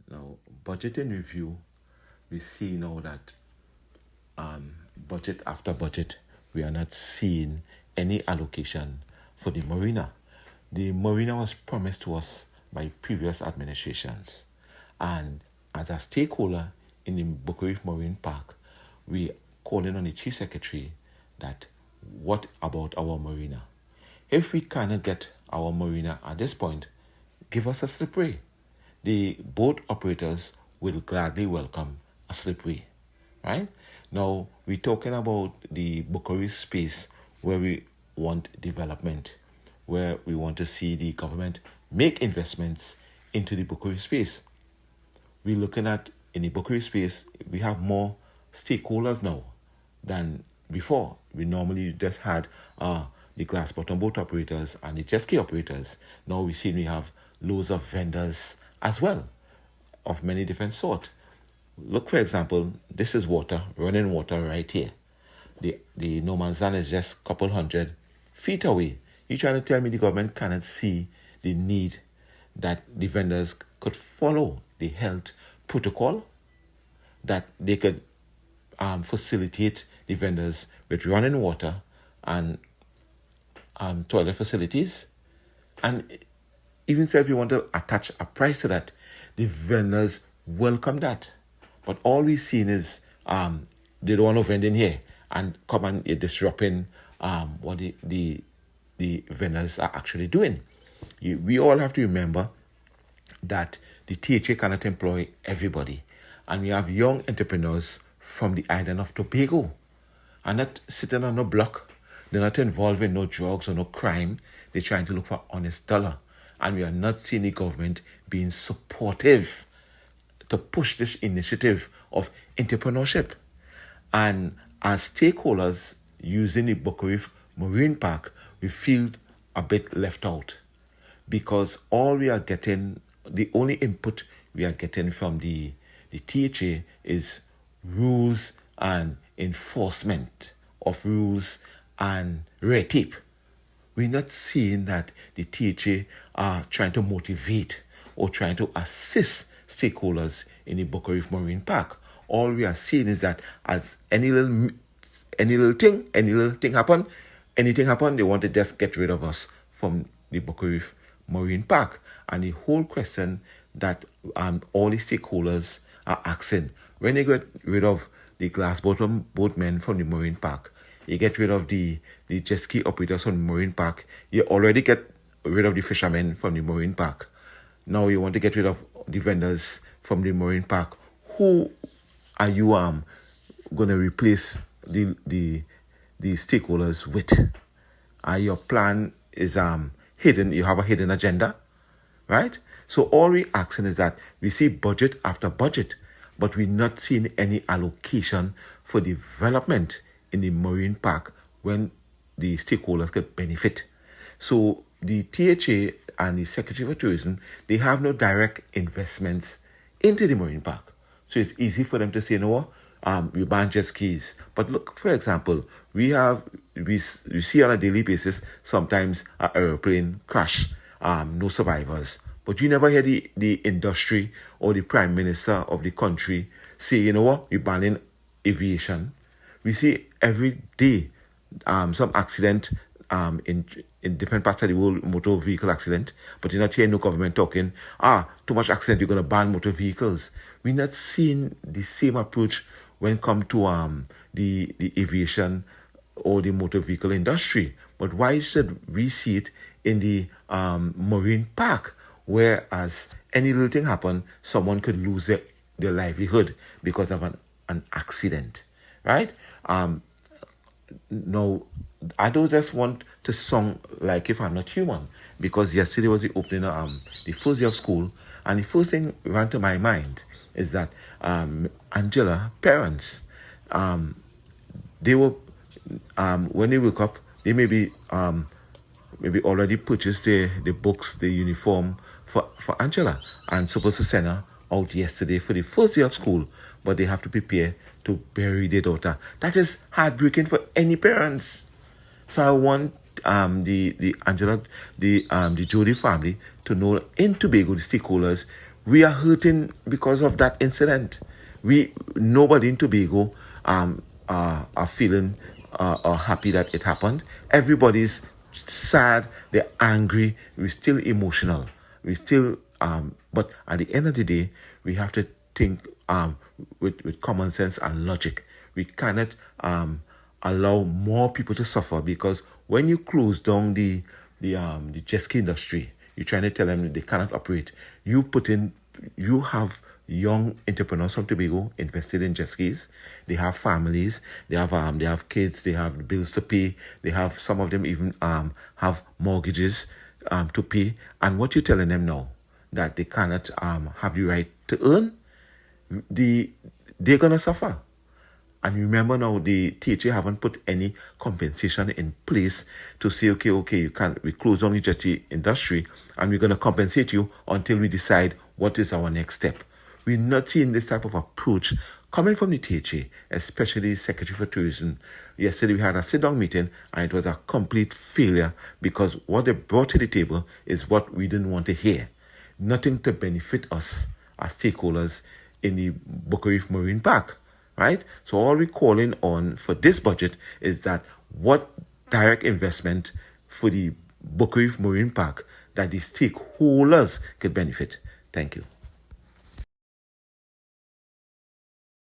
Now, budgeting review, we see now that budget after budget, we are not seeing any allocation for the marina. The marina was promised to us by previous administrations. And as a stakeholder in the Boca Reef Marine Park, we calling on the Chief Secretary that what about our marina? If we cannot get our marina at this point, give us a slipway. The boat operators will gladly welcome a slipway, right? Now, we're talking about the Boca Reef space where we want development, where we want to see the government make investments into the Boca Reef space. We're looking at, in the Boca Reef space, we have more stakeholders now than before. We normally just had the glass bottom boat operators and the jet ski operators. Now we see we have loads of vendors as well, of many different sort. Look, for example, this is water, running water right here. The no man's land is just a couple 100 feet away. You're trying to tell me the government cannot see the need that the vendors could follow the health protocol, that they could facilitate the vendors with running water and toilet facilities. And even if you want to attach a price to that, the vendors welcome that. But all we've seen is they don't want to vend in here and come and disrupting what the vendors are actually doing. We all have to remember that the THA cannot employ everybody. And we have young entrepreneurs from the island of Tobago are not sitting on a block. They're not involved in no drugs or no crime. They're trying to look for honest dollar. And we are not seeing the government being supportive to push this initiative of entrepreneurship. And as stakeholders using the Boca Reef Marine Park, we feel a bit left out because all we are getting, the only input we are getting from the THA is rules and enforcement of rules and red tape. We're not seeing that the THA are trying to motivate or trying to assist stakeholders in the Boca Reef Marine Park. All we are seeing is that as anything happen, they want to just get rid of us from the Boca Reef Marine Park. And the whole question that all the stakeholders are asking, when you get rid of the glass bottom boatmen from the marine park, you get rid of the jet ski operators from the marine park, you already get rid of the fishermen from the marine park. Now you want to get rid of the vendors from the marine park. Who are you going to replace the stakeholders with? Your plan is hidden. You have a hidden agenda, right? So all we're asking is that we see budget after budget, but we're not seeing any allocation for development in the marine park when the stakeholders could benefit. So the THA and the Secretary of Tourism, they have no direct investments into the marine park. So it's easy for them to say, no, we ban jet skis. But look, for example, we see on a daily basis sometimes an airplane crash, no survivors. But you never hear the industry or the Prime Minister of the country say, you know what, we're banning aviation. We see every day some accident in different parts of the world, motor vehicle accident, but you're not hearing no government talking, too much accident, you're going to ban motor vehicles. We're not seeing the same approach when it comes to the aviation or the motor vehicle industry. But why should we see it in the marine park, whereas any little thing happen, someone could lose their livelihood because of an accident, right? No, I don't just want to song like If I'm Not Human, because yesterday was the opening of the first day of school, and the first thing ran to my mind is that Angela parents, they were when they wake up, they maybe already purchased the books, the uniform for Angela, and supposed to send her out yesterday for the first day of school, but they have to prepare to bury their daughter. That is heartbreaking for any parents. So I want the Angela, the Jody family to know in Tobago, the stakeholders, We are hurting because of that incident. Nobody in Tobago are feeling or happy that it happened. Everybody's sad, they're angry, we're still emotional. We still but at the end of the day, we have to think with common sense and logic. We cannot allow more people to suffer, because when you close down the jet ski industry, you're trying to tell them that they cannot operate. You have young entrepreneurs from Tobago invested in jet skis. They have families, they have kids, they have bills to pay, they have, some of them even have mortgages to pay. And what you're telling them now, that they cannot have the right to earn, they're gonna suffer. And remember now, the THA haven't put any compensation in place to say, okay, we close down the jet ski industry and we're going to compensate you until we decide what is our next step. We're not seeing this type of approach coming from the THA, especially Secretary for Tourism. Yesterday we had a sit-down meeting and it was a complete failure, because what they brought to the table is what we didn't want to hear. Nothing to benefit us as stakeholders in the Boca Reef Marine Park. Right? So all we're calling on for this budget is that what direct investment for the Boca Reef Marine Park that the stakeholders could benefit. Thank you.